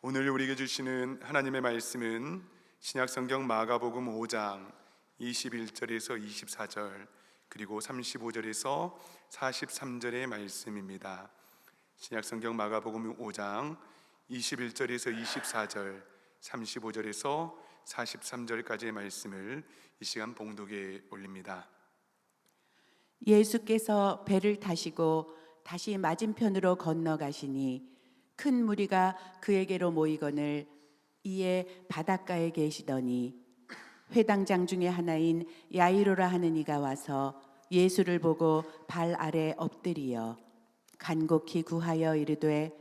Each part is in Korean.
오늘 우리에게 주시는 하나님의 말씀은 신약성경 마가복음 5장 21절에서 24절 그리고 35절에서 43절의 말씀입니다. 신약성경 마가복음 5장 21절에서 24절, 35절에서 43절까지의 말씀을 이 시간 봉독에 올립니다. 예수께서 배를 타시고 다시 맞은편으로 건너가시니 큰 무리가 그에게로 모이거늘 이에 바닷가에 계시더니 회당장 중에 하나인 야이로라 하는 이가 와서 예수를 보고 발 아래 엎드리어 간곡히 구하여 이르되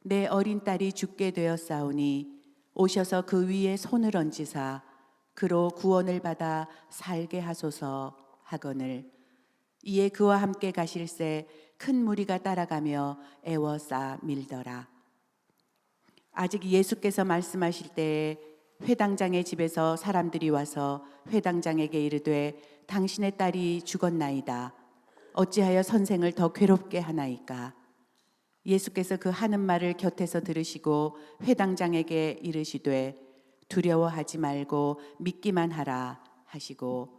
내 어린 딸이 죽게 되었사오니 오셔서 그 위에 손을 얹으사 그로 구원을 받아 살게 하소서 하거늘 이에 그와 함께 가실새 큰 무리가 따라가며 애워싸 밀더라. 아직 예수께서 말씀하실 때에 회당장의 집에서 사람들이 와서 회당장에게 이르되 당신의 딸이 죽었나이다. 어찌하여 선생을 더 괴롭게 하나이까? 예수께서 그 하는 말을 곁에서 들으시고 회당장에게 이르시되 두려워하지 말고 믿기만 하라 하시고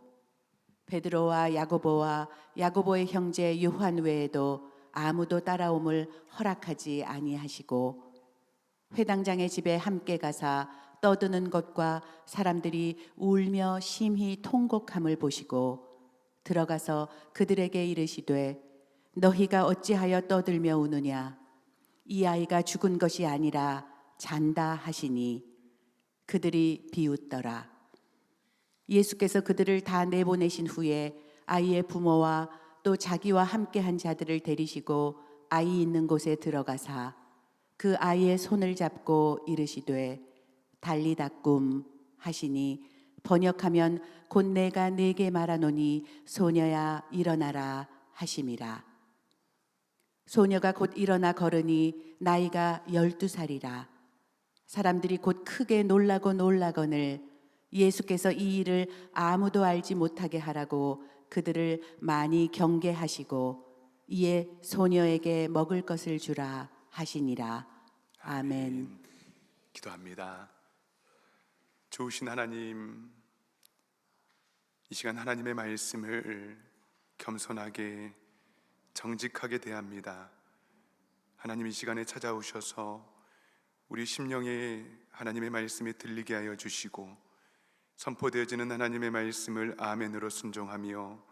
베드로와 야고보와 야고보의 형제 요한 외에도 아무도 따라옴을 허락하지 아니하시고 회당장의 집에 함께 가사 떠드는 것과 사람들이 울며 심히 통곡함을 보시고 들어가서 그들에게 이르시되 너희가 어찌하여 떠들며 우느냐 이 아이가 죽은 것이 아니라 잔다 하시니 그들이 비웃더라. 예수께서 그들을 다 내보내신 후에 아이의 부모와 또 자기와 함께한 자들을 데리시고 아이 있는 곳에 들어가사 그 아이의 손을 잡고 이르시되 달리다꿈 하시니 번역하면 곧 내가 네게 말하노니 소녀야 일어나라 하심이라. 소녀가 곧 일어나 걸으니 나이가 12살이라. 사람들이 곧 크게 놀라거늘 예수께서 이 일을 아무도 알지 못하게 하라고 그들을 많이 경계하시고 이에 소녀에게 먹을 것을 주라 하시니라. 아멘. 기도합니다. 좋으신 하나님, 이 시간 하나님의 말씀을 겸손하게 정직하게 대합니다. 하나님 이 시간에 찾아오셔서 우리 심령에 하나님의 말씀이 들리게 하여 주시고 선포되어지는 하나님의 말씀을 아멘으로 순종하며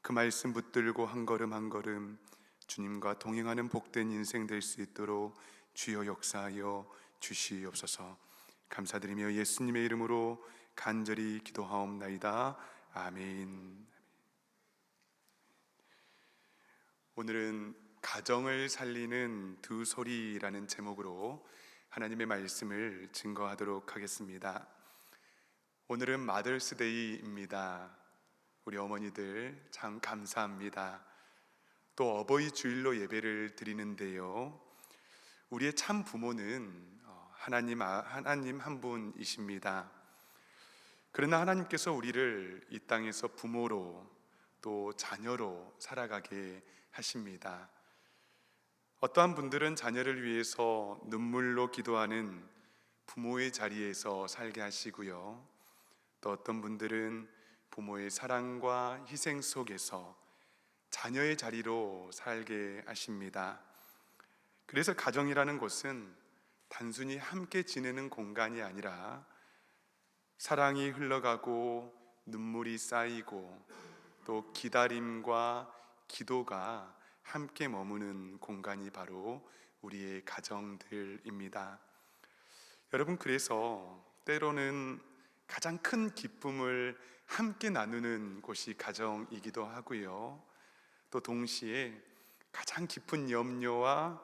그 말씀 붙들고 한 걸음 한 걸음 주님과 동행하는 복된 인생 될 수 있도록 주여 역사하여 주시옵소서. 감사드리며 예수님의 이름으로 간절히 기도하옵나이다. 아멘. 오늘은 가정을 살리는 두 소리라는 제목으로 하나님의 말씀을 증거하도록 하겠습니다. 오늘은 마더스데이입니다. 우리 어머니들 참 감사합니다. 또 어버이 주일로 예배를 드리는데요, 우리의 참 부모는 하나님 한 분이십니다. 그러나 하나님께서 우리를 이 땅에서 부모로 또 자녀로 살아가게 하십니다. 어떠한 분들은 자녀를 위해서 눈물로 기도하는 부모의 자리에서 살게 하시고요, 또 어떤 분들은 부모의 사랑과 희생 속에서 자녀의 자리로 살게 하십니다. 그래서 가정이라는 곳은 단순히 함께 지내는 공간이 아니라 사랑이 흘러가고 눈물이 쌓이고 또 기다림과 기도가 함께 머무는 공간이 바로 우리의 가정들입니다. 여러분, 그래서 때로는 가장 큰 기쁨을 함께 나누는 곳이 가정이기도 하고요, 또 동시에 가장 깊은 염려와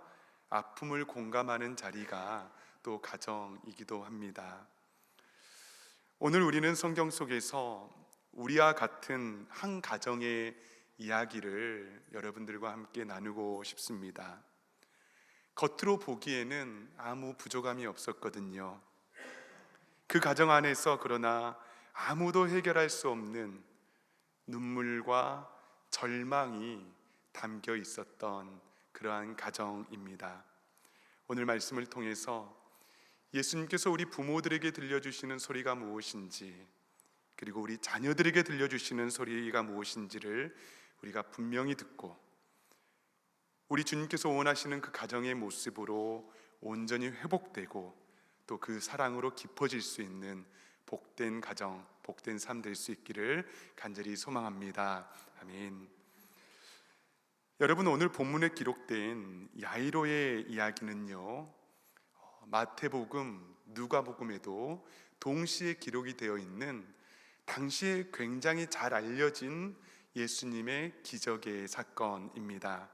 아픔을 공감하는 자리가 또 가정이기도 합니다. 오늘 우리는 성경 속에서 우리와 같은 한 가정의 이야기를 여러분들과 함께 나누고 싶습니다. 겉으로 보기에는 아무 부족함이 없었거든요. 그 가정 안에서 그러나 아무도 해결할 수 없는 눈물과 절망이 담겨 있었던 그러한 가정입니다. 오늘 말씀을 통해서 예수님께서 우리 부모들에게 들려주시는 소리가 무엇인지, 그리고 우리 자녀들에게 들려주시는 소리가 무엇인지를 우리가 분명히 듣고 우리 주님께서 원하시는 그 가정의 모습으로 온전히 회복되고 또 그 사랑으로 깊어질 수 있는 복된 가정, 복된 삶 될 수 있기를 간절히 소망합니다. 아멘. 여러분, 오늘 본문에 기록된 야이로의 이야기는요, 마태복음, 누가복음에도 동시에 기록이 되어 있는 당시에 굉장히 잘 알려진 예수님의 기적의 사건입니다.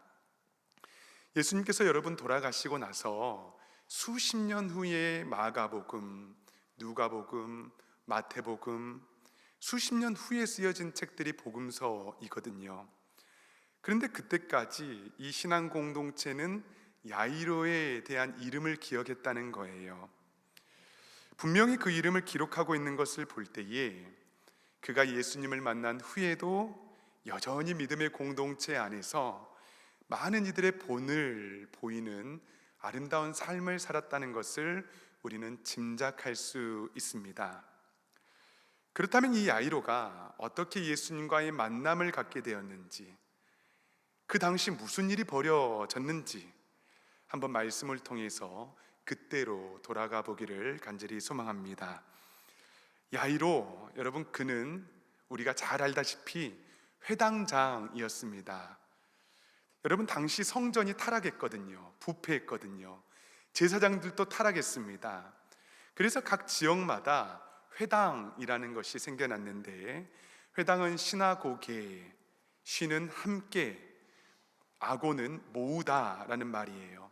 예수님께서 여러분 돌아가시고 나서 수십 년 후에 마가복음, 누가복음, 마태복음, 수십 년 후에 쓰여진 책들이 복음서이거든요. 그런데 그때까지 이 신앙 공동체는 야이로에 대한 이름을 기억했다는 거예요. 분명히 그 이름을 기록하고 있는 것을 볼 때에 그가 예수님을 만난 후에도 여전히 믿음의 공동체 안에서 많은 이들의 본을 보이는 아름다운 삶을 살았다는 것을 우리는 짐작할 수 있습니다. 그렇다면 이 야이로가 어떻게 예수님과의 만남을 갖게 되었는지, 그 당시 무슨 일이 벌어졌는지 한번 말씀을 통해서 그때로 돌아가 보기를 간절히 소망합니다. 야이로, 여러분, 그는 우리가 잘 알다시피 회당장이었습니다. 여러분, 당시 성전이 타락했거든요. 부패했거든요. 제사장들도 타락했습니다. 그래서 각 지역마다 회당이라는 것이 생겨났는데, 회당은 시나고게, 시는 함께, 아고는 모으다라는 말이에요.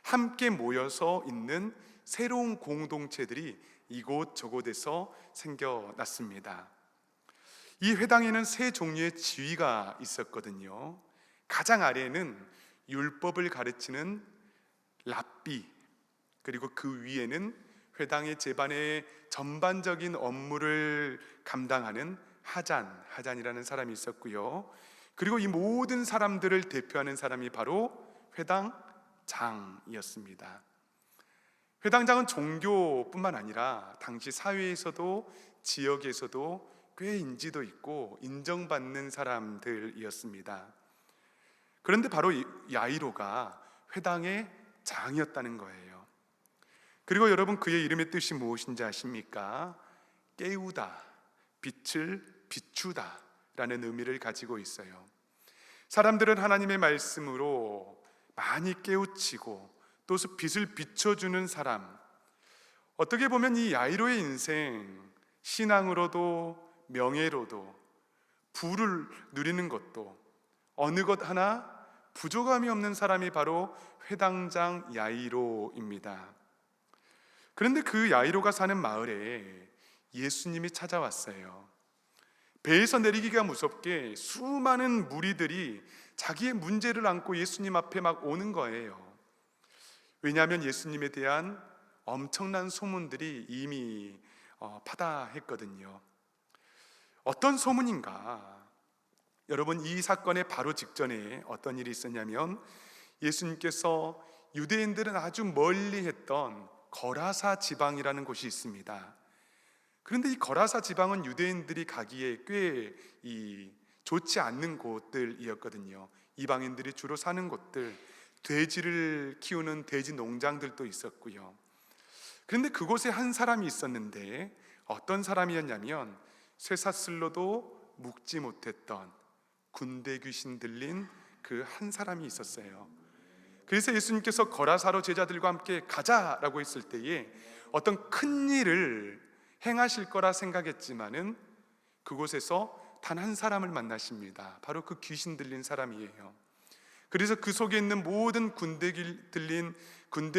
함께 모여서 있는 새로운 공동체들이 이곳저곳에서 생겨났습니다. 이 회당에는 세 종류의 지위가 있었거든요. 가장 아래에는 율법을 가르치는 랍비, 그리고 그 위에는 회당의 제반의 전반적인 업무를 감당하는 하잔이라는 사람이 있었고요. 그리고 이 모든 사람들을 대표하는 사람이 바로 회당장이었습니다. 회당장은 종교뿐만 아니라 당시 사회에서도 지역에서도 꽤 인지도 있고 인정받는 사람들이었습니다. 그런데 바로 야이로가 회당의 장이었다는 거예요. 그리고 여러분, 그의 이름의 뜻이 무엇인지 아십니까? 깨우다, 빛을 비추다 라는 의미를 가지고 있어요. 사람들은 하나님의 말씀으로 많이 깨우치고 또 빛을 비춰주는 사람, 어떻게 보면 이 야이로의 인생, 신앙으로도 명예로도 부를 누리는 것도 어느 것 하나 부족함이 없는 사람이 바로 회당장 야이로입니다. 그런데 그 야이로가 사는 마을에 예수님이 찾아왔어요. 배에서 내리기가 무섭게 수많은 무리들이 자기의 문제를 안고 예수님 앞에 막 오는 거예요. 왜냐하면 예수님에 대한 엄청난 소문들이 이미 파다했거든요. 어떤 소문인가? 여러분, 이 사건의 바로 직전에 어떤 일이 있었냐면, 예수님께서 유대인들은 아주 멀리 했던 거라사 지방이라는 곳이 있습니다. 그런데 이 거라사 지방은 유대인들이 가기에 꽤 좋지 않는 곳들이었거든요. 이방인들이 주로 사는 곳들, 돼지를 키우는 돼지 농장들도 있었고요. 그런데 그곳에 한 사람이 있었는데, 어떤 사람이었냐면 쇠사슬로도 묶지 못했던 군대 귀신 들린 그 한 사람이 있었어요. 그래서 예수님께서 거라사로 제자들과 함께 가자라고 했을 때에 어떤 큰 일을 행하실 거라 생각했지만은 그곳에서 단 한 사람을 만나십니다. 바로 그 귀신 들린 사람이에요. 그래서 그 속에 있는 모든 군대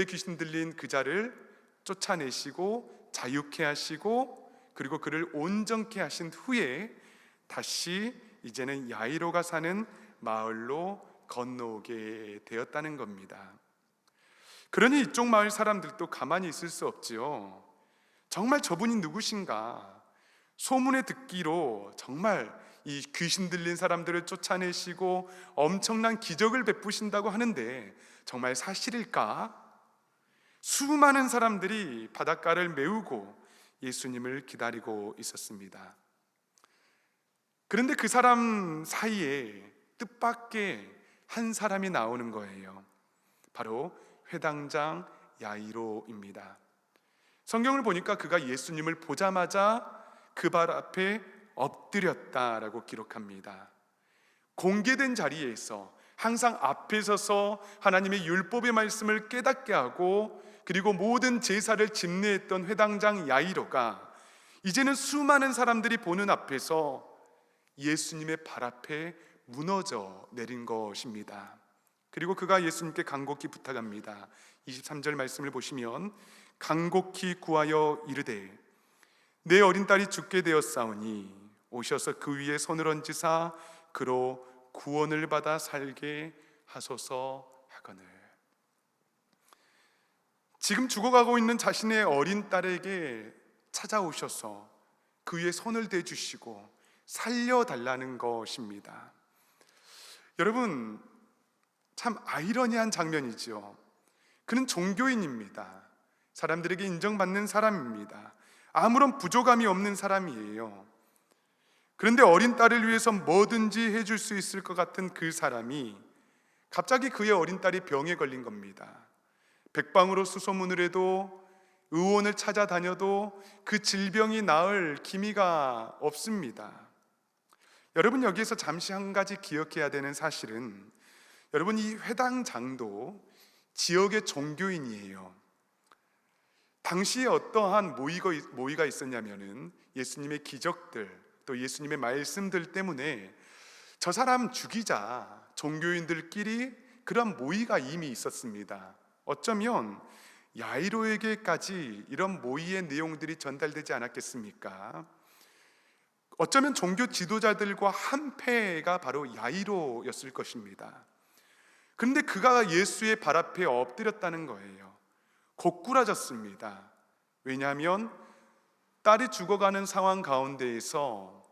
귀신 들린 그 자를 쫓아내시고 자유케 하시고, 그리고 그를 온전케 하신 후에 다시 이제는 야이로가 사는 마을로 건너오게 되었다는 겁니다. 그러니 이쪽 마을 사람들도 가만히 있을 수 없지요. 정말 저분이 누구신가? 소문에 듣기로 정말 이 귀신 들린 사람들을 쫓아내시고 엄청난 기적을 베푸신다고 하는데 정말 사실일까? 수많은 사람들이 바닷가를 메우고 예수님을 기다리고 있었습니다. 그런데 그 사람 사이에 뜻밖의 한 사람이 나오는 거예요. 바로 회당장 야이로입니다. 성경을 보니까 그가 예수님을 보자마자 그 발 앞에 엎드렸다라고 기록합니다. 공개된 자리에서 항상 앞에 서서 하나님의 율법의 말씀을 깨닫게 하고 그리고 모든 제사를 집례했던 회당장 야이로가 이제는 수많은 사람들이 보는 앞에서 예수님의 발 앞에 무너져 내린 것입니다. 그리고 그가 예수님께 간곡히 부탁합니다. 23절 말씀을 보시면 간곡히 구하여 이르되 내 어린 딸이 죽게 되었사오니 오셔서 그 위에 손을 얹으사 그로 구원을 받아 살게 하소서 하거늘. 지금 죽어가고 있는 자신의 어린 딸에게 찾아오셔서 그 위에 손을 대주시고 살려달라는 것입니다. 여러분, 참 아이러니한 장면이죠. 그는 종교인입니다. 사람들에게 인정받는 사람입니다. 아무런 부족함이 없는 사람이에요. 그런데 어린 딸을 위해서 뭐든지 해줄 수 있을 것 같은 그 사람이 갑자기 그의 어린 딸이 병에 걸린 겁니다. 백방으로 수소문을 해도 의원을 찾아다녀도 그 질병이 나을 기미가 없습니다. 여러분, 여기에서 잠시 한 가지 기억해야 되는 사실은 여러분, 이 회당장도 지역의 종교인이에요. 당시에 어떠한 모의가 있었냐면은 예수님의 기적들 또 예수님의 말씀들 때문에 저 사람 죽이자 종교인들끼리 그런 모의가 이미 있었습니다. 어쩌면 야이로에게까지 이런 모의의 내용들이 전달되지 않았겠습니까? 어쩌면 종교 지도자들과 한패가 바로 야이로였을 것입니다. 그런데 그가 예수의 발 앞에 엎드렸다는 거예요. 고꾸라졌습니다. 왜냐하면 딸이 죽어가는 상황 가운데에서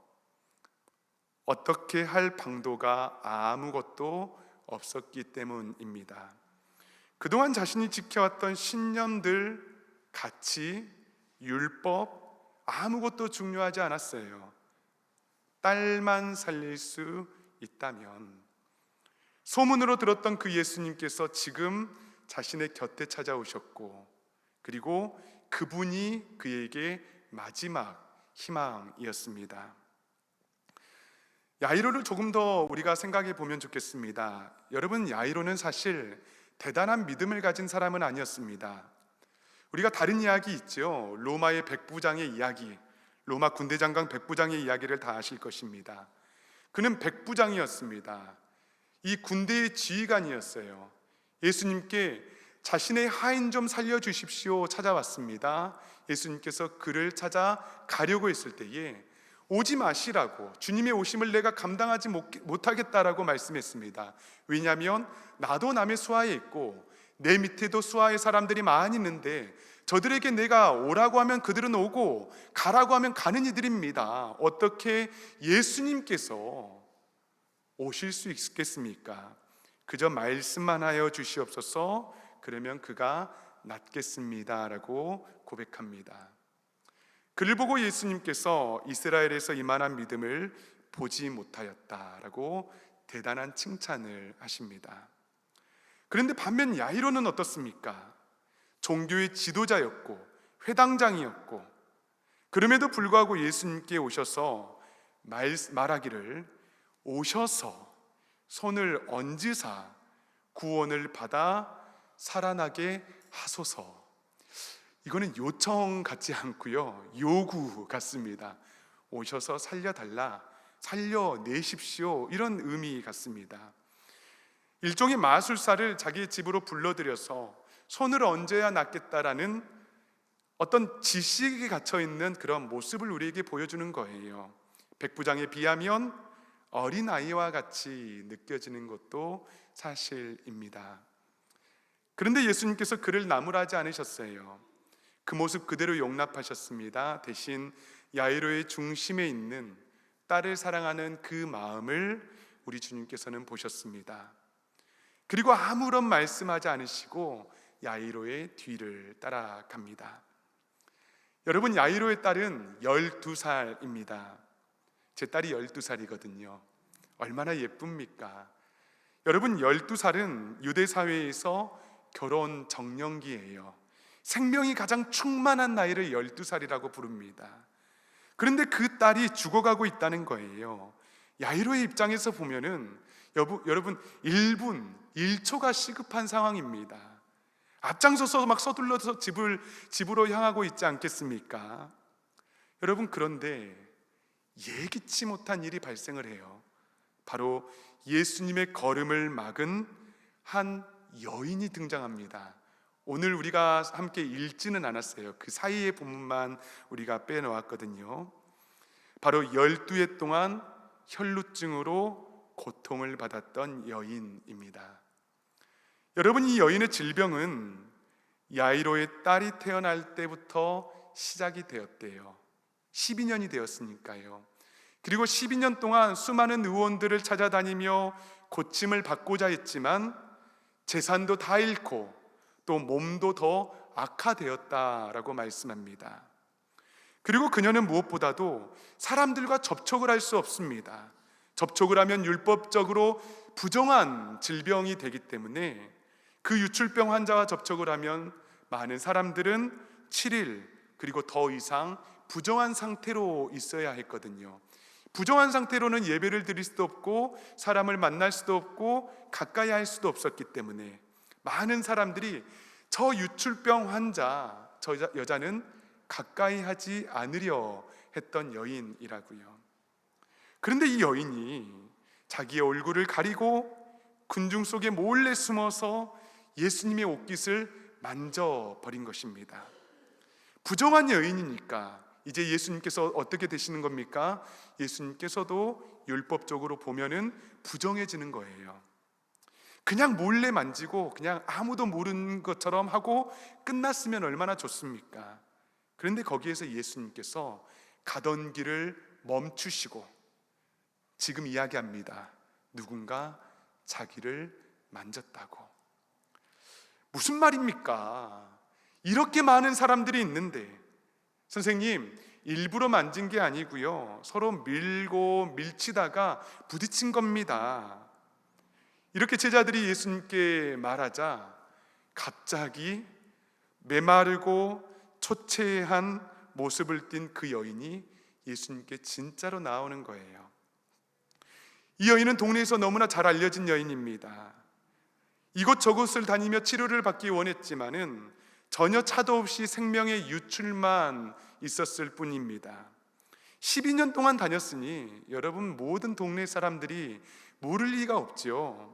어떻게 할 방도가 아무것도 없었기 때문입니다. 그동안 자신이 지켜왔던 신념들, 가치, 율법 아무것도 중요하지 않았어요. 딸만 살릴 수 있다면. 소문으로 들었던 그 예수님께서 지금 자신의 곁에 찾아오셨고 그리고 그분이 그에게 마지막 희망이었습니다. 야이로를 조금 더 우리가 생각해 보면 좋겠습니다. 여러분, 야이로는 사실 대단한 믿음을 가진 사람은 아니었습니다. 우리가 다른 이야기 있죠. 로마의 백부장의 이야기, 로마 군대 장관 백부장의 이야기를 다 아실 것입니다. 그는 백부장이었습니다. 이 군대의 지휘관이었어요. 예수님께 자신의 하인 좀 살려주십시오 찾아왔습니다. 예수님께서 그를 찾아 가려고 했을 때에 오지 마시라고, 주님의 오심을 내가 감당하지 못하겠다라고 말씀했습니다. 왜냐하면 나도 남의 수하에 있고 내 밑에도 수하의 사람들이 많이 있는데 저들에게 내가 오라고 하면 그들은 오고 가라고 하면 가는 이들입니다. 어떻게 예수님께서 오실 수 있겠습니까? 그저 말씀만 하여 주시옵소서. 그러면 그가 낫겠습니다 라고 고백합니다. 그를 보고 예수님께서 이스라엘에서 이만한 믿음을 보지 못하였다라고 대단한 칭찬을 하십니다. 그런데 반면 야이로는 어떻습니까? 종교의 지도자였고 회당장이었고 그럼에도 불구하고 예수님께 오셔서 말하기를 오셔서 손을 얹으사 구원을 받아 살아나게 하소서. 이거는 요청 같지 않고요, 요구 같습니다. 오셔서 살려달라, 살려내십시오, 이런 의미 같습니다. 일종의 마술사를 자기 집으로 불러들여서 손을 얹어야 낫겠다라는 어떤 지식이 갇혀있는 그런 모습을 우리에게 보여주는 거예요. 백부장에 비하면 어린아이와 같이 느껴지는 것도 사실입니다. 그런데 예수님께서 그를 나무라지 않으셨어요. 그 모습 그대로 용납하셨습니다. 대신 야이로의 중심에 있는 딸을 사랑하는 그 마음을 우리 주님께서는 보셨습니다. 그리고 아무런 말씀하지 않으시고 야이로의 뒤를 따라갑니다. 여러분, 야이로의 딸은 12살입니다. 제 딸이 12살이거든요. 얼마나 예쁩니까? 여러분, 12살은 유대 사회에서 결혼 정년기예요. 생명이 가장 충만한 나이를 12살이라고 부릅니다. 그런데 그 딸이 죽어가고 있다는 거예요. 야이로의 입장에서 보면은 여러분 1분 1초가 시급한 상황입니다. 앞장서서 막 서둘러서 집으로 향하고 있지 않겠습니까? 여러분, 그런데 예기치 못한 일이 발생을 해요. 바로 예수님의 걸음을 막은 한 여인이 등장합니다. 오늘 우리가 함께 읽지는 않았어요. 그 사이의 본문만 우리가 빼놓았거든요. 바로 12해 동안 혈루증으로 고통을 받았던 여인입니다. 여러분, 이 여인의 질병은 야이로의 딸이 태어날 때부터 시작이 되었대요. 12년이 되었으니까요. 그리고 12년 동안 수많은 의원들을 찾아다니며 고침을 받고자 했지만 재산도 다 잃고 또 몸도 더 악화되었다라고 말씀합니다. 그리고 그녀는 무엇보다도 사람들과 접촉을 할 수 없습니다. 접촉을 하면 율법적으로 부정한 질병이 되기 때문에 그 유출병 환자와 접촉을 하면 많은 사람들은 7일 그리고 더 이상 부정한 상태로 있어야 했거든요. 부정한 상태로는 예배를 드릴 수도 없고 사람을 만날 수도 없고 가까이 할 수도 없었기 때문에 많은 사람들이 저 유출병 환자, 저 여자는 가까이 하지 않으려 했던 여인이라고요. 그런데 이 여인이 자기의 얼굴을 가리고 군중 속에 몰래 숨어서 예수님의 옷깃을 만져버린 것입니다. 부정한 여인이니까 이제 예수님께서 어떻게 되시는 겁니까? 예수님께서도 율법적으로 보면은 부정해지는 거예요. 그냥 몰래 만지고 그냥 아무도 모르는 것처럼 하고 끝났으면 얼마나 좋습니까? 그런데 거기에서 예수님께서 가던 길을 멈추시고 지금 이야기합니다. 누군가 자기를 만졌다고. 무슨 말입니까? 이렇게 많은 사람들이 있는데 선생님, 일부러 만진 게 아니고요, 서로 밀고 밀치다가 부딪힌 겁니다. 이렇게 제자들이 예수님께 말하자 갑자기 메마르고 초췌한 모습을 띤 그 여인이 예수님께 진짜로 나오는 거예요. 이 여인은 동네에서 너무나 잘 알려진 여인입니다. 이곳저곳을 다니며 치료를 받기 원했지만은 전혀 차도 없이 생명의 유출만 있었을 뿐입니다. 12년 동안 다녔으니 여러분 모든 동네 사람들이 모를 리가 없지요.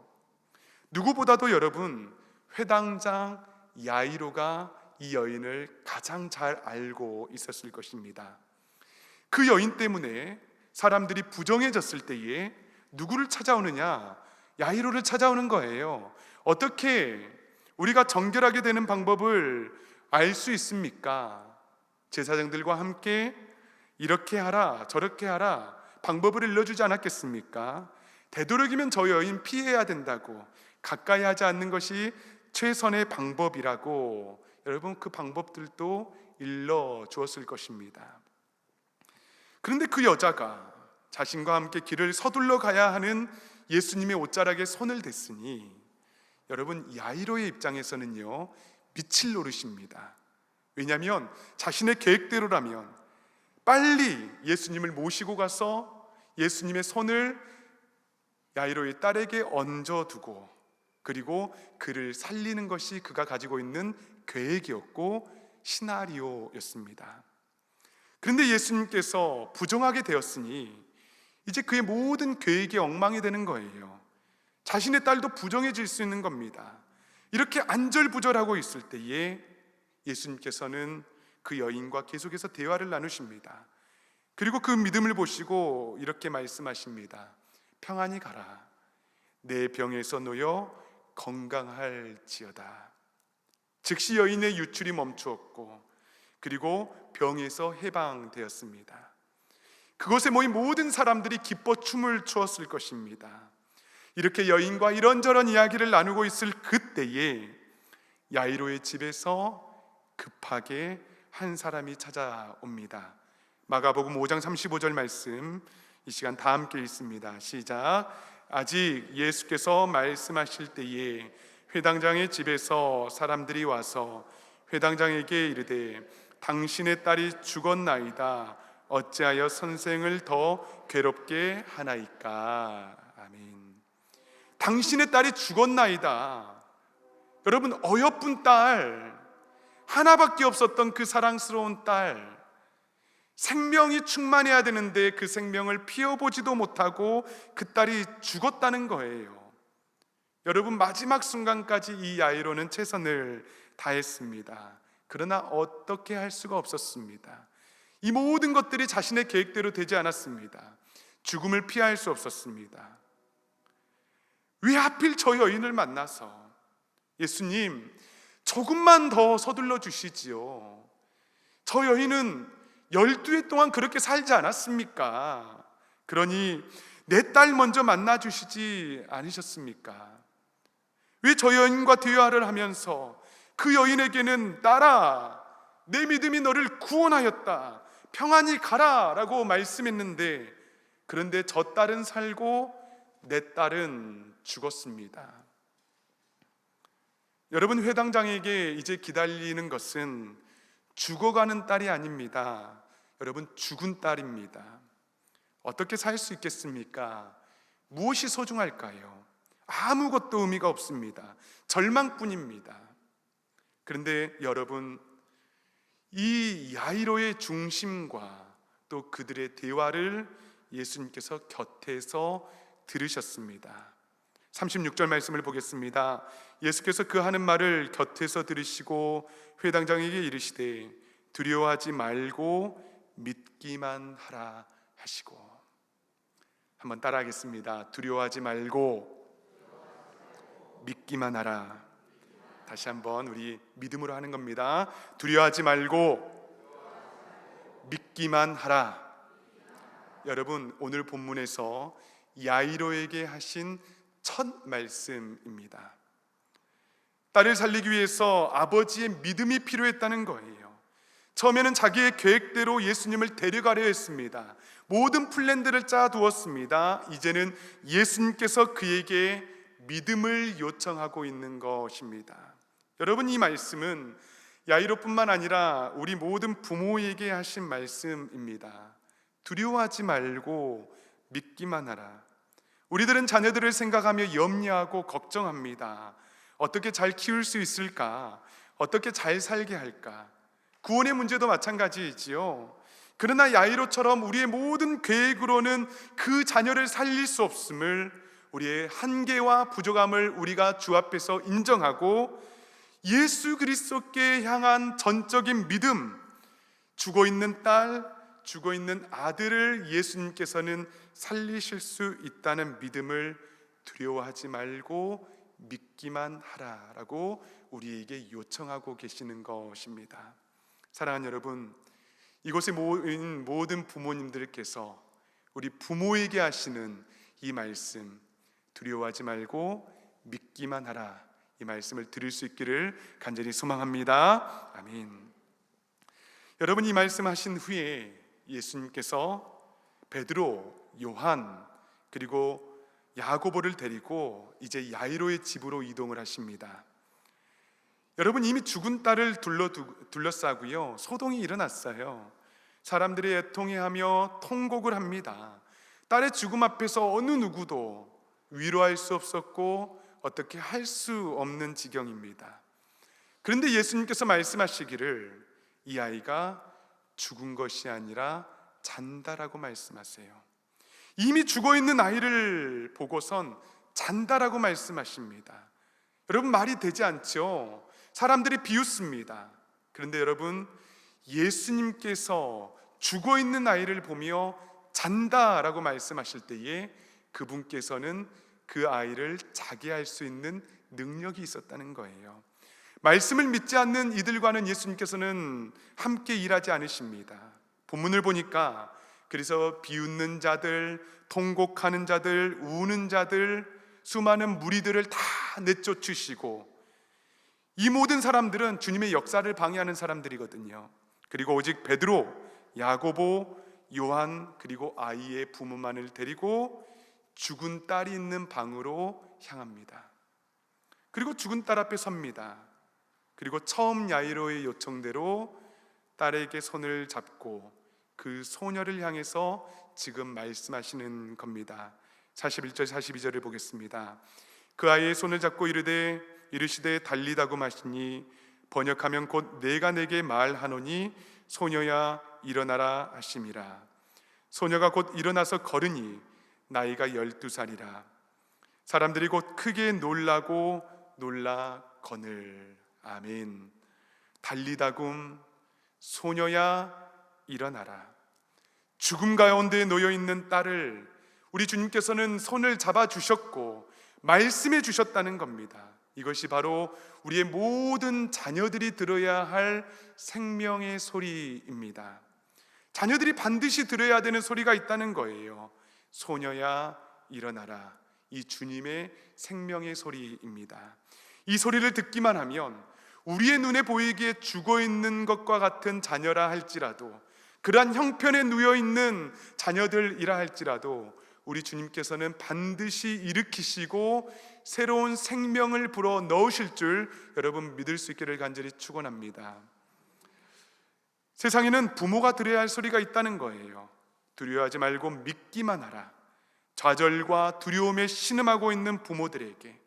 누구보다도 여러분 회당장 야이로가 이 여인을 가장 잘 알고 있었을 것입니다. 그 여인 때문에 사람들이 부정해졌을 때에 누구를 찾아오느냐? 야이로를 찾아오는 거예요. 어떻게 우리가 정결하게 되는 방법을 알 수 있습니까? 제사장들과 함께 이렇게 하라 저렇게 하라 방법을 일러주지 않았겠습니까? 되도록이면 저 여인 피해야 된다고, 가까이 하지 않는 것이 최선의 방법이라고 여러분 그 방법들도 일러주었을 것입니다. 그런데 그 여자가 자신과 함께 길을 서둘러 가야 하는 예수님의 옷자락에 손을 댔으니 여러분 야이로의 입장에서는요 미칠 노릇입니다. 왜냐하면 자신의 계획대로라면 빨리 예수님을 모시고 가서 예수님의 손을 야이로의 딸에게 얹어두고 그리고 그를 살리는 것이 그가 가지고 있는 계획이었고 시나리오였습니다. 그런데 예수님께서 부정하게 되었으니 이제 그의 모든 계획이 엉망이 되는 거예요. 자신의 딸도 부정해질 수 있는 겁니다. 이렇게 안절부절하고 있을 때에 예수님께서는 그 여인과 계속해서 대화를 나누십니다. 그리고 그 믿음을 보시고 이렇게 말씀하십니다. 평안히 가라. 내 병에서 놓여 건강할지어다. 즉시 여인의 유출이 멈추었고 그리고 병에서 해방되었습니다. 그곳에 모인 모든 사람들이 기뻐 춤을 추었을 것입니다. 이렇게 여인과 이런저런 이야기를 나누고 있을 그때에 야이로의 집에서 급하게 한 사람이 찾아옵니다. 마가복음 5장 35절 말씀, 이 시간 다 함께 읽습니다. 시작. 아직 예수께서 말씀하실 때에 회당장의 집에서 사람들이 와서 회당장에게 이르되 당신의 딸이 죽었나이다. 어찌하여 선생을 더 괴롭게 하나이까. 아멘. 당신의 딸이 죽었나이다. 여러분, 어여쁜 딸, 하나밖에 없었던 그 사랑스러운 딸, 생명이 충만해야 되는데 그 생명을 피워보지도 못하고 그 딸이 죽었다는 거예요. 여러분, 마지막 순간까지 이 야이로는 최선을 다했습니다. 그러나 어떻게 할 수가 없었습니다. 이 모든 것들이 자신의 계획대로 되지 않았습니다. 죽음을 피할 수 없었습니다. 왜 하필 저 여인을 만나서 예수님, 조금만 더 서둘러 주시지요. 저 여인은 12해 동안 그렇게 살지 않았습니까? 그러니 내 딸 먼저 만나 주시지 않으셨습니까? 왜 저 여인과 대화를 하면서 그 여인에게는 딸아, 내 믿음이 너를 구원하였다, 평안히 가라 라고 말씀했는데, 그런데 저 딸은 살고 내 딸은 죽었습니다. 여러분, 회당장에게 이제 기다리는 것은 죽어가는 딸이 아닙니다. 여러분, 죽은 딸입니다. 어떻게 살 수 있겠습니까? 무엇이 소중할까요? 아무것도 의미가 없습니다. 절망뿐입니다. 그런데 여러분, 이 야이로의 중심과 또 그들의 대화를 예수님께서 곁에서 들으셨습니다. 36절 말씀을 보겠습니다. 예수께서 그 하는 말을 곁에서 들으시고 회당장에게 이르시되 두려워하지 말고 믿기만 하라 하시고. 한번 따라하겠습니다. 두려워하지 말고 믿기만 하라. 다시 한번 우리 믿음으로 하는 겁니다. 두려워하지 말고 믿기만 하라. 여러분, 오늘 본문에서 야이로에게 하신 첫 말씀입니다. 딸을 살리기 위해서 아버지의 믿음이 필요했다는 거예요. 처음에는 자기의 계획대로 예수님을 데려가려 했습니다. 모든 플랜들을 짜두었습니다. 이제는 예수님께서 그에게 믿음을 요청하고 있는 것입니다. 여러분, 이 말씀은 야이로뿐만 아니라 우리 모든 부모에게 하신 말씀입니다. 두려워하지 말고 믿기만 하라. 우리들은 자녀들을 생각하며 염려하고 걱정합니다. 어떻게 잘 키울 수 있을까? 어떻게 잘 살게 할까? 구원의 문제도 마찬가지이지요. 그러나 야이로처럼 우리의 모든 계획으로는 그 자녀를 살릴 수 없음을, 우리의 한계와 부족함을 우리가 주 앞에서 인정하고 예수 그리스도께 향한 전적인 믿음, 죽어있는 딸, 죽어있는 아들을 예수님께서는 살리실 수 있다는 믿음을 두려워하지 말고 믿기만 하라라고 우리에게 요청하고 계시는 것입니다. 사랑하는 여러분, 이곳에 모인 모든 부모님들께서 우리 부모에게 하시는 이 말씀, 두려워하지 말고 믿기만 하라, 이 말씀을 들을 수 있기를 간절히 소망합니다. 아멘. 여러분, 이 말씀하신 후에 예수님께서 베드로, 요한, 그리고 야고보를 데리고 이제 야이로의 집으로 이동을 하십니다. 여러분, 이미 죽은 딸을 둘러싸고요, 소동이 일어났어요. 사람들이 애통해하며 통곡을 합니다. 딸의 죽음 앞에서 어느 누구도 위로할 수 없었고 어떻게 할 수 없는 지경입니다. 그런데 예수님께서 말씀하시기를 이 아이가 죽은 것이 아니라 잔다라고 말씀하세요. 이미 죽어있는 아이를 보고선 잔다라고 말씀하십니다. 여러분, 말이 되지 않죠? 사람들이 비웃습니다. 그런데 여러분, 예수님께서 죽어있는 아이를 보며 잔다라고 말씀하실 때에 그분께서는 그 아이를 자게 할 수 있는 능력이 있었다는 거예요. 말씀을 믿지 않는 이들과는 예수님께서는 함께 일하지 않으십니다. 본문을 보니까 그래서 비웃는 자들, 통곡하는 자들, 우는 자들, 수많은 무리들을 다 내쫓으시고 이 모든 사람들은 주님의 역사를 방해하는 사람들이거든요. 그리고 오직 베드로, 야고보, 요한 그리고 아이의 부모만을 데리고 죽은 딸이 있는 방으로 향합니다. 그리고 죽은 딸 앞에 섭니다. 그리고 처음 야이로의 요청대로 딸에게 손을 잡고 그 소녀를 향해서 지금 말씀하시는 겁니다. 41절 42절을 보겠습니다. 그 아이의 손을 잡고 이르시되 달리다고 마시니 번역하면 곧 내가 내게 말하노니 소녀야 일어나라 하심이라. 소녀가 곧 일어나서 걸으니 나이가 12살이라. 사람들이 곧 크게 놀라고 놀라 거늘. 아멘. 달리다굼 소녀야 일어나라. 죽음 가운데 놓여 있는 딸을 우리 주님께서는 손을 잡아 주셨고 말씀해 주셨다는 겁니다. 이것이 바로 우리의 모든 자녀들이 들어야 할 생명의 소리입니다. 자녀들이 반드시 들어야 되는 소리가 있다는 거예요. 소녀야 일어나라. 이 주님의 생명의 소리입니다. 이 소리를 듣기만 하면 우리의 눈에 보이기에 죽어있는 것과 같은 자녀라 할지라도, 그러한 형편에 누워있는 자녀들이라 할지라도 우리 주님께서는 반드시 일으키시고 새로운 생명을 불어 넣으실 줄 여러분 믿을 수 있기를 간절히 축원합니다. 세상에는 부모가 들어야 할 소리가 있다는 거예요. 두려워하지 말고 믿기만 하라. 좌절과 두려움에 신음하고 있는 부모들에게,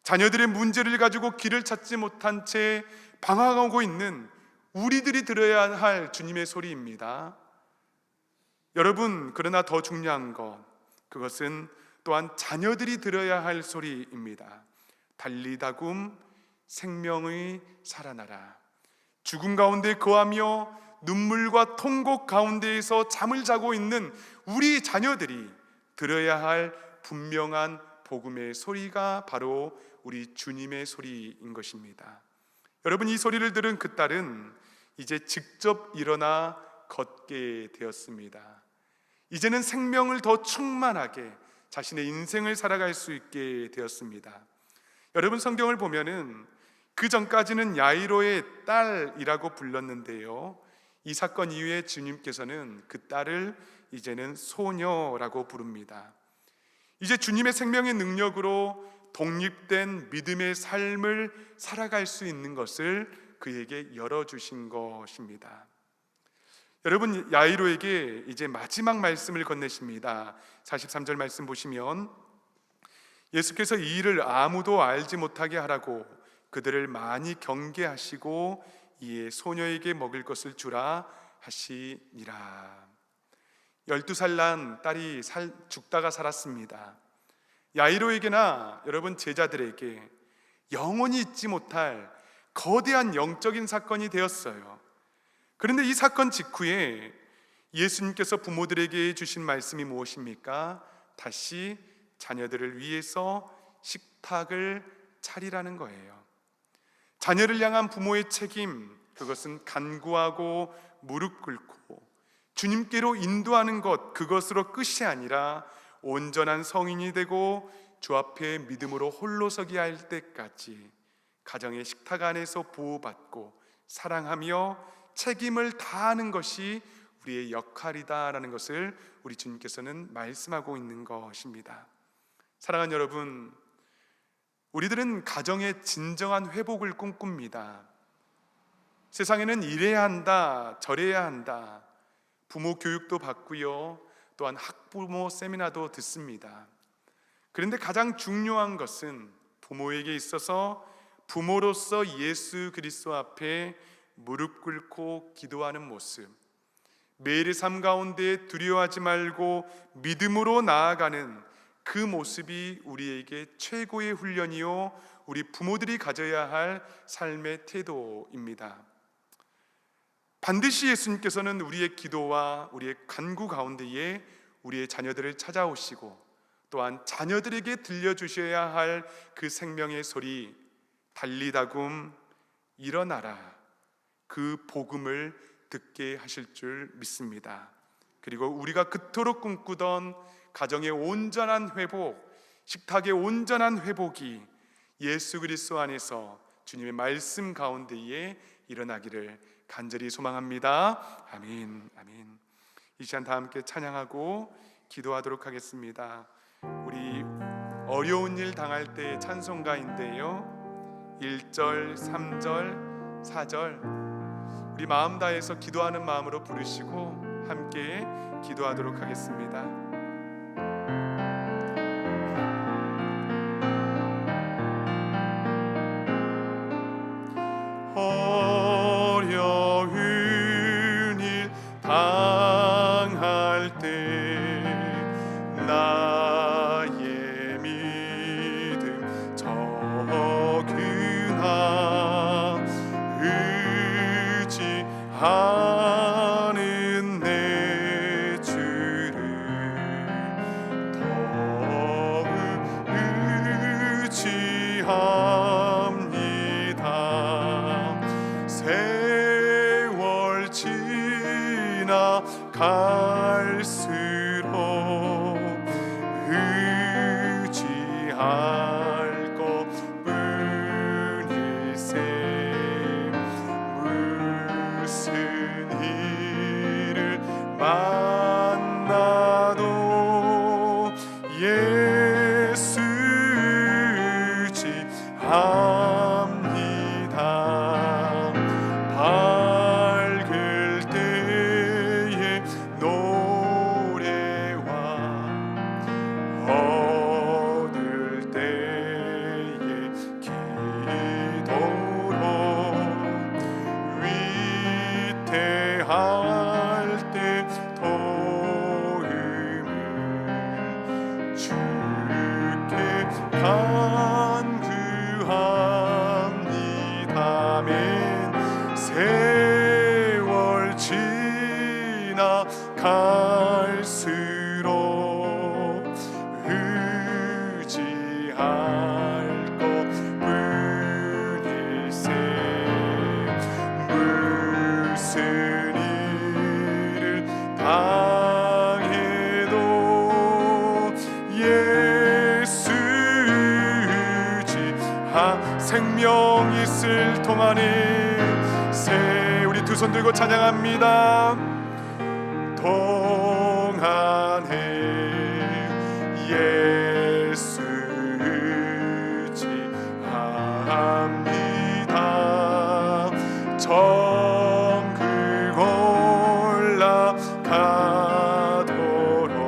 자녀들의 문제를 가지고 길을 찾지 못한 채 방황하고 있는 우리들이 들어야 할 주님의 소리입니다. 여러분, 그러나 더 중요한 것, 그것은 또한 자녀들이 들어야 할 소리입니다. 달리다굼 생명의 살아나라. 죽음 가운데 거하며 눈물과 통곡 가운데에서 잠을 자고 있는 우리 자녀들이 들어야 할 분명한 복음의 소리가 바로 우리 주님의 소리인 것입니다. 여러분, 이 소리를 들은 그 딸은 이제 직접 일어나 걷게 되었습니다. 이제는 생명을 더 충만하게 자신의 인생을 살아갈 수 있게 되었습니다. 여러분, 성경을 보면은 그 전까지는 야이로의 딸이라고 불렀는데요, 이 사건 이후에 주님께서는 그 딸을 이제는 소녀라고 부릅니다. 이제 주님의 생명의 능력으로 독립된 믿음의 삶을 살아갈 수 있는 것을 그에게 열어주신 것입니다. 여러분, 야이로에게 이제 마지막 말씀을 건네십니다. 43절 말씀 보시면 예수께서 이 일을 아무도 알지 못하게 하라고 그들을 많이 경계하시고 이에 소녀에게 먹을 것을 주라 하시니라. 12살 난 딸이 죽다가 살았습니다. 야이로에게나 여러분 제자들에게 영원히 잊지 못할 거대한 영적인 사건이 되었어요. 그런데 이 사건 직후에 예수님께서 부모들에게 주신 말씀이 무엇입니까? 다시 자녀들을 위해서 식탁을 차리라는 거예요. 자녀를 향한 부모의 책임, 그것은 간구하고 무릎 꿇고 주님께로 인도하는 것, 그것으로 끝이 아니라 온전한 성인이 되고 주 앞에 믿음으로 홀로 서게 할 때까지 가정의 식탁 안에서 보호받고 사랑하며 책임을 다하는 것이 우리의 역할이다라는 것을 우리 주님께서는 말씀하고 있는 것입니다. 사랑하는 여러분, 우리들은 가정의 진정한 회복을 꿈꿉니다. 세상에는 이래야 한다, 저래야 한다, 부모 교육도 받고요, 또한 학부모 세미나도 듣습니다. 그런데 가장 중요한 것은 부모에게 있어서 부모로서 예수 그리스도 앞에 무릎 꿇고 기도하는 모습, 매일의 삶 가운데 두려워하지 말고 믿음으로 나아가는 그 모습이 우리에게 최고의 훈련이요, 우리 부모들이 가져야 할 삶의 태도입니다. 반드시 예수님께서는 우리의 기도와 우리의 간구 가운데에 우리의 자녀들을 찾아오시고 또한 자녀들에게 들려주셔야 할 그 생명의 소리, 달리다굼 일어나라, 그 복음을 듣게 하실 줄 믿습니다. 그리고 우리가 그토록 꿈꾸던 가정의 온전한 회복, 식탁의 온전한 회복이 예수 그리스도 안에서 주님의 말씀 가운데에 일어나기를 간절히 소망합니다. 아멘. 아멘. 이 시간 다 함께 찬양하고 기도하도록 하겠습니다. 우리 어려운 일 당할 때의 찬송가인데요, 1절, 3절, 4절 우리 마음 다해서 기도하는 마음으로 부르시고 함께 기도하도록 하겠습니다. 어려운 일 당할 때 나의 믿음 적으나 의지하는 내 주를 더욱 의지합니다. 세월 지나갈수록 의지할 것뿐일세. 무슨 일을 만나도 예수 의지합니다. 밝을 때의 노래와 어두울 때의 기도로 위태할 때 도움을 주께 간구합니다. 아멘. 세월 지나갈수록 의지할 것뿐일세. 무슨 일을 당해도 예수 의지하. 생명 있을 동안에 우리 두 손 들고 찬양합니다. 동안에 예수 의지합니다. 정글 올라가도록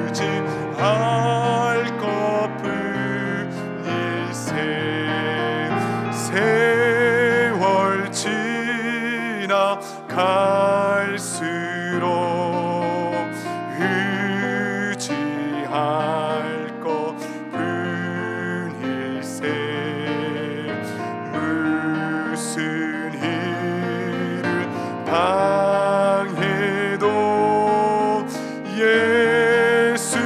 의지할 것뿐일세. 세월 지나갈수록 의지할 것뿐일세. 무슨 일을 당해도 예수.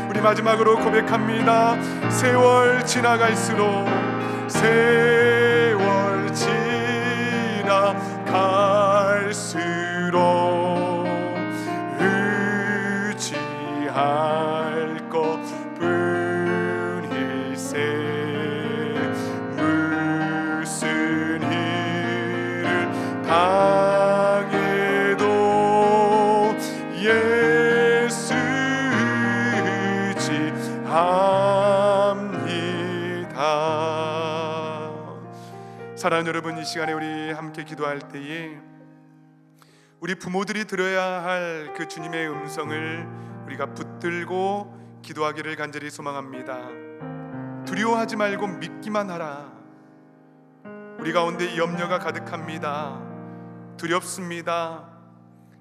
우리 마지막으로 고백합니다. 세월 지나갈수록, 세월 지나갈수록 의지할 것뿐일세. 무슨 일을 당해도 예수 의지합니다. 사랑하는 여러분, 이 시간에 우리 함께 기도할 때에 우리 부모들이 들어야 할 그 주님의 음성을 우리가 붙들고 기도하기를 간절히 소망합니다. 두려워하지 말고 믿기만 하라. 우리 가운데 염려가 가득합니다. 두렵습니다.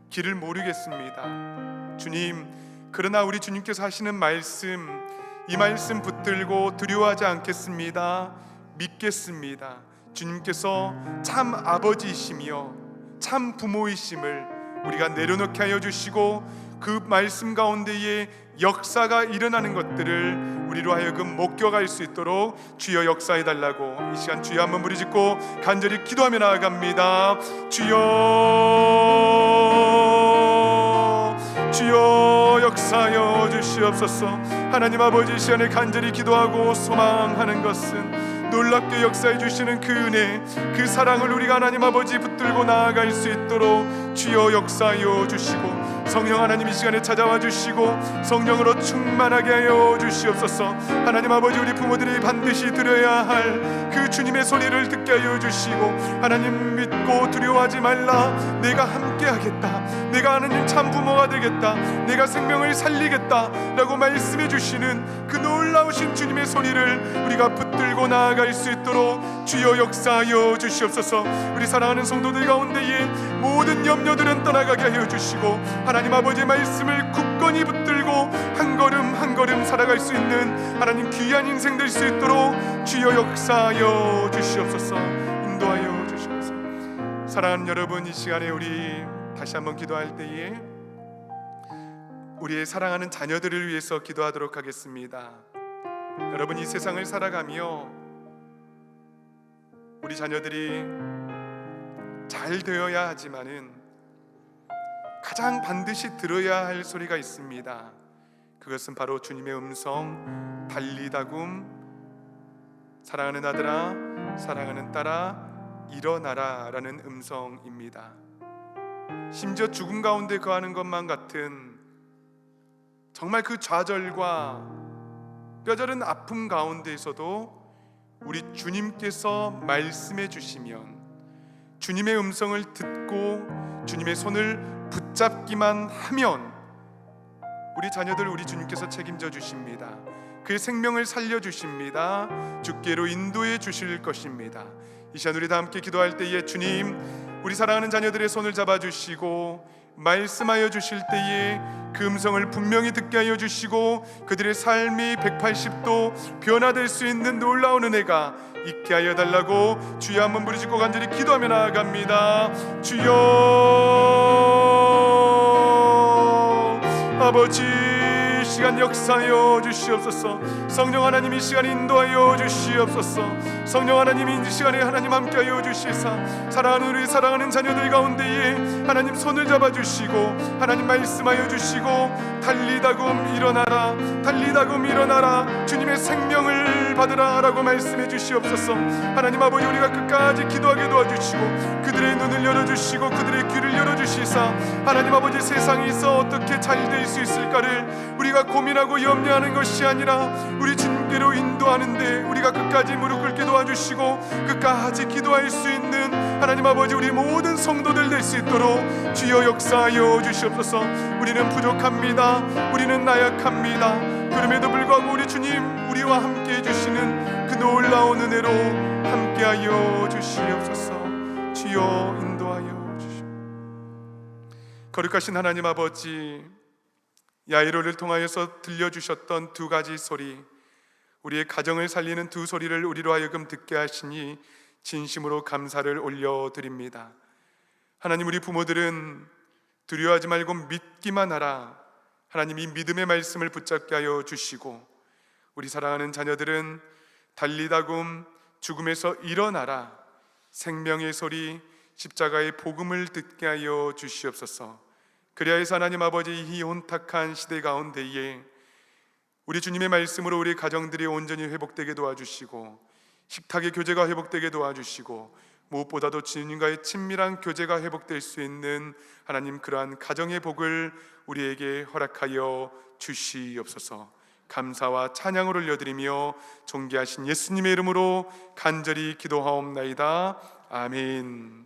길을 모르겠습니다. 주님, 그러나 우리 주님께서 하시는 말씀, 이 말씀 붙들고 두려워하지 않겠습니다. 믿겠습니다. 주님께서 참 아버지이시며 참 부모이심을 우리가 내려놓게 하여 주시고, 그 말씀 가운데에 역사가 일어나는 것들을 우리로 하여금 목격할 수 있도록 주여 역사해 달라고 이 시간 주여 한번 부르짖고 간절히 기도하며 나아갑니다. 주여, 주여 역사하여 주시옵소서. 하나님 아버지, 이 시간에 간절히 기도하고 소망하는 것은 놀랍게 역사해 주시는 그 은혜, 그 사랑을 우리가 하나님 아버지 붙들고 나아갈 수 있도록 주여 역사하여 주시고, 성령 하나님 이 시간에 찾아와 주시고 성령으로 충만하게 하여 주시옵소서. 하나님 아버지, 우리 부모들이 반드시 들어야 할 그 주님의 소리를 듣게 하여 주시고, 하나님 믿고 두려워하지 말라, 내가 함께 하겠다, 내가 하나님 참 부모가 되겠다, 내가 생명을 살리겠다 라고 말씀해 주시는 그 놀라우신 주님의 소리를 우리가 붙들고 나아갈 수 있도록 주여 역사하여 주시옵소서. 우리 사랑하는 성도들 가운데에 모든 염려들은 떠나가게 하여 주시고, 하나님 아버지의 말씀을 굳건히 붙들고 한 걸음 한 걸음 살아갈 수 있는 하나님 귀한 인생 될 수 있도록 주여 역사하여 주시옵소서. 인도하여 주시옵소서. 사랑하는 여러분, 이 시간에 우리 다시 한번 기도할 때에 우리의 사랑하는 자녀들을 위해서 기도하도록 하겠습니다. 여러분, 이 세상을 살아가며 우리 자녀들이 잘 되어야 하지만은 가장 반드시 들어야 할 소리가 있습니다. 그것은 바로 주님의 음성, 달리다굼, 사랑하는 아들아, 사랑하는 딸아, 일어나라 라는 음성입니다. 심지어 죽음 가운데 거하는 것만 같은 정말 그 좌절과 뼈저린 아픔 가운데에서도 우리 주님께서 말씀해 주시면, 주님의 음성을 듣고 주님의 손을 붙잡기만 하면 우리 자녀들 우리 주님께서 책임져 주십니다. 그의 생명을 살려 주십니다. 주께로 인도해 주실 것입니다. 이 시간 우리 다 함께 기도할 때에 주님, 우리 사랑하는 자녀들의 손을 잡아주시고 말씀하여 주실 때에 그 음성을 분명히 듣게 하여 주시고 그들의 삶이 180도 변화될 수 있는 놀라운 은혜가 있게 하여 달라고 주여 한번 부르짖고 간절히 기도하며 나아갑니다. 주여 아버지, 시간 역사하여 주시옵소서. 성령 하나님 이 시간에 인도하여 주시옵소서. 성령 하나님이 이 시간에 하나님 함께하여 주시사 사랑하는 우리 사랑하는 자녀들 가운데에 하나님 손을 잡아주시고 하나님 말씀하여 주시고 달리다굼 일어나라, 달리다굼 일어나라, 주님의 생명을 받으라 라고 말씀해 주시옵소서. 하나님 아버지, 우리가 끝까지 기도하게 도와주시고 그들의 눈을 열어주시고 그들의 귀를 열어주시사 하나님 아버지, 세상에서 어떻게 잘 될 수 있을까를 우리가 고민하고 염려하는 것이 아니라 우리 주님께로 인도하는데 우리가 끝까지 무릎 꿇게 도와주시고 끝까지 기도할 수 있는 하나님 아버지, 우리 모든 성도들 될 수 있도록 주여 역사하여 주시옵소서. 우리는 부족합니다. 우리는 나약합니다. 그럼에도 불구하고 우리 주님 우리와 함께 해주시는 그 놀라운 은혜로 함께하여 주시옵소서. 주여 인도하여 주시옵소서. 거룩하신 하나님 아버지, 야이로를 통하여서 들려주셨던 두 가지 소리, 우리의 가정을 살리는 두 소리를 우리로 하여금 듣게 하시니 진심으로 감사를 올려드립니다. 하나님, 우리 부모들은 두려워하지 말고 믿기만 하라, 하나님 이 믿음의 말씀을 붙잡게 하여 주시고 우리 사랑하는 자녀들은 달리다굼 죽음에서 일어나라, 생명의 소리, 십자가의 복음을 듣게 하여 주시옵소서. 그리하여 하나님 아버지, 이 혼탁한 시대 가운데에 우리 주님의 말씀으로 우리 가정들이 온전히 회복되게 도와주시고 식탁의 교제가 회복되게 도와주시고 무엇보다도 주님과의 친밀한 교제가 회복될 수 있는 하나님 그러한 가정의 복을 우리에게 허락하여 주시옵소서. 감사와 찬양을 올려드리며 존귀하신 예수님의 이름으로 간절히 기도하옵나이다. 아멘.